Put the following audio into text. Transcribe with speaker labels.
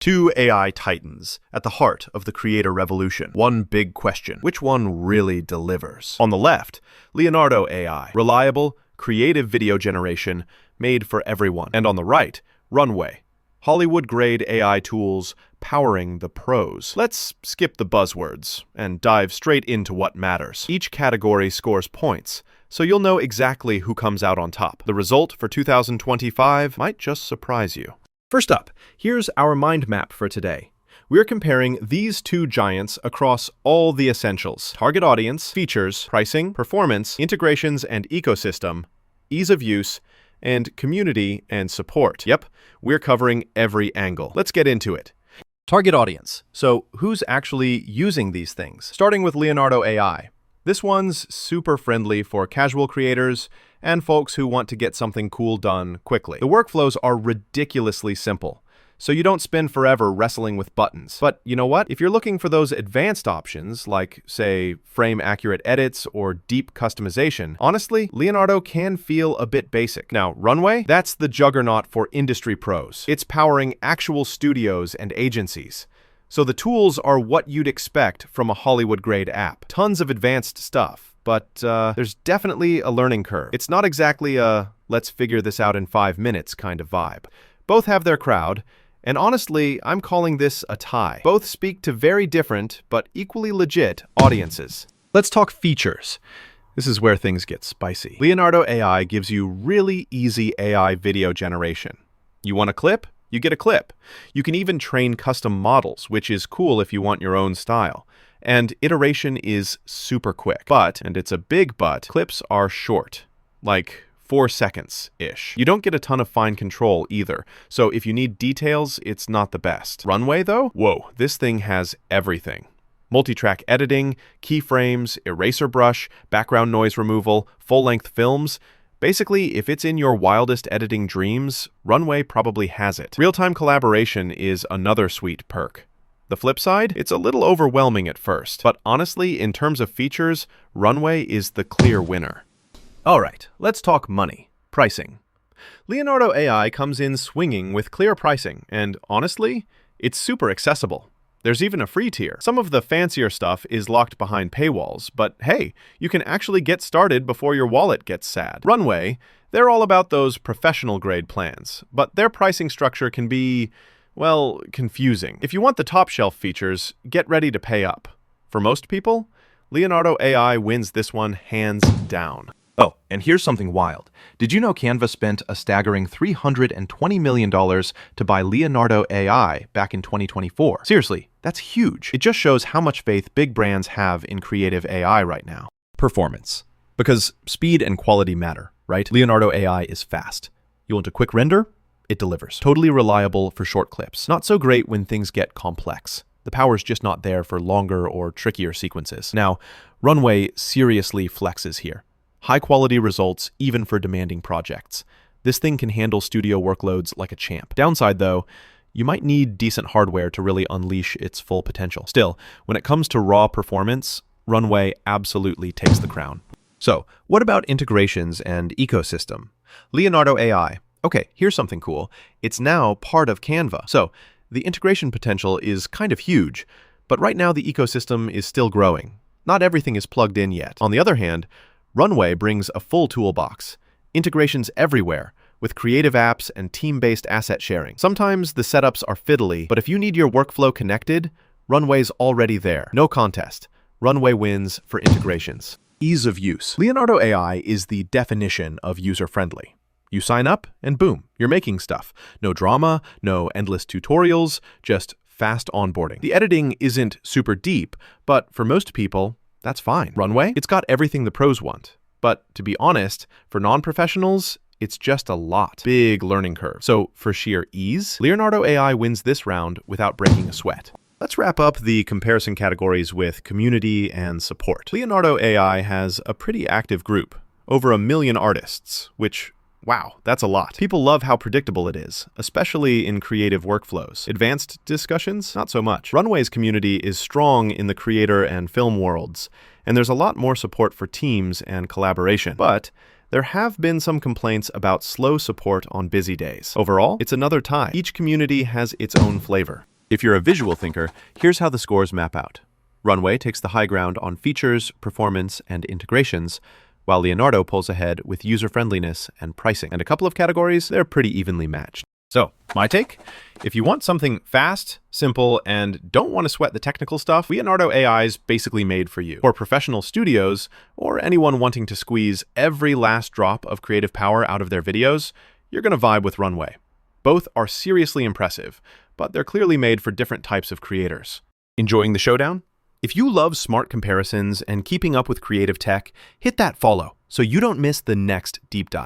Speaker 1: Two AI titans at the heart of the creator revolution. One big question: which one really delivers? On the left, Leonardo AI, reliable, creative video generation made for everyone. And on the right, Runway, Hollywood-grade AI tools powering the pros. Let's skip the buzzwords and dive straight into what matters. Each category scores points, so you'll know exactly who comes out on top. The result for 2025 might just surprise you. First up, here's our mind map for today. We're comparing these two giants across all the essentials: target audience, features, pricing, performance, integrations and ecosystem, ease of use, and community and support. Yep, we're covering every angle. Let's get into it. Target audience. So who's actually using these things? Starting with Leonardo AI. This one's super friendly for casual creators and folks who want to get something cool done quickly. The workflows are ridiculously simple, so you don't spend forever wrestling with buttons. But you know what? If you're looking for those advanced options, like, say, frame-accurate edits or deep customization, honestly, Leonardo can feel a bit basic. Now, Runway? That's the juggernaut for industry pros. It's powering actual studios and agencies. So the tools are what you'd expect from a Hollywood-grade app. Tons of advanced stuff, but there's definitely a learning curve. It's not exactly a let's figure this out in 5 minutes kind of vibe. Both have their crowd, and honestly, I'm calling this a tie. Both speak to very different, but equally legit audiences. Let's talk features. This is where things get spicy. Leonardo AI gives you really easy AI video generation. You want a clip? You get a clip. You can even train custom models, which is cool if you want your own style. And iteration is super quick. But, and it's a big but, clips are short. Like 4 seconds-ish. You don't get a ton of fine control either, so if you need details, it's not the best. Runway, though? Whoa, this thing has everything. Multi-track editing, keyframes, eraser brush, background noise removal, full-length films. Basically, if it's in your wildest editing dreams, Runway probably has it. Real-time collaboration is another sweet perk. The flip side? It's a little overwhelming at first, but honestly, in terms of features, Runway is the clear winner. All right, let's talk money. Pricing. Leonardo AI comes in swinging with clear pricing, and honestly, it's super accessible. There's even a free tier. Some of the fancier stuff is locked behind paywalls, but hey, you can actually get started before your wallet gets sad. Runway, they're all about those professional-grade plans, but their pricing structure can be, well, confusing. If you want the top-shelf features, get ready to pay up. For most people, Leonardo AI wins this one hands down. Oh, and here's something wild. Did you know Canva spent a staggering $320 million to buy Leonardo AI back in 2024? Seriously, that's huge. It just shows how much faith big brands have in creative AI right now. Performance. Because speed and quality matter, right? Leonardo AI is fast. You want a quick render? It delivers. Totally reliable for short clips. Not so great when things get complex. The power's just not there for longer or trickier sequences. Now, Runway seriously flexes here. High-quality results, even for demanding projects. This thing can handle studio workloads like a champ. Downside, though, you might need decent hardware to really unleash its full potential. Still, when it comes to raw performance, Runway absolutely takes the crown. So, what about integrations and ecosystem? Leonardo AI. Okay, here's something cool. It's now part of Canva. So, the integration potential is kind of huge, but right now the ecosystem is still growing. Not everything is plugged in yet. On the other hand, Runway brings a full toolbox, integrations everywhere, with creative apps and team-based asset sharing. Sometimes the setups are fiddly, but if you need your workflow connected, Runway's already there. No contest. Runway wins for integrations. Ease of use. Leonardo AI is the definition of user-friendly. You sign up, and boom, you're making stuff. No drama, no endless tutorials, just fast onboarding. The editing isn't super deep, but for most people, that's fine. Runway? It's got everything the pros want. But to be honest, for non-professionals, it's just a lot. Big learning curve. So for sheer ease, Leonardo AI wins this round without breaking a sweat. Let's wrap up the comparison categories with community and support. Leonardo AI has a pretty active group, over 1 million artists, which, wow, that's a lot. People love how predictable it is, especially in creative workflows. Advanced discussions? Not so much. Runway's community is strong in the creator and film worlds, and there's a lot more support for teams and collaboration. But there have been some complaints about slow support on busy days. Overall, it's another tie. Each community has its own flavor. If you're a visual thinker, here's how the scores map out. Runway takes the high ground on features, performance, and integrations, while Leonardo pulls ahead with user-friendliness and pricing. And a couple of categories, they're pretty evenly matched. So, my take? If you want something fast, simple, and don't want to sweat the technical stuff, Leonardo AI is basically made for you. For professional studios, or anyone wanting to squeeze every last drop of creative power out of their videos, you're going to vibe with Runway. Both are seriously impressive, but they're clearly made for different types of creators. Enjoying the showdown? If you love smart comparisons and keeping up with creative tech, hit that follow so you don't miss the next deep dive.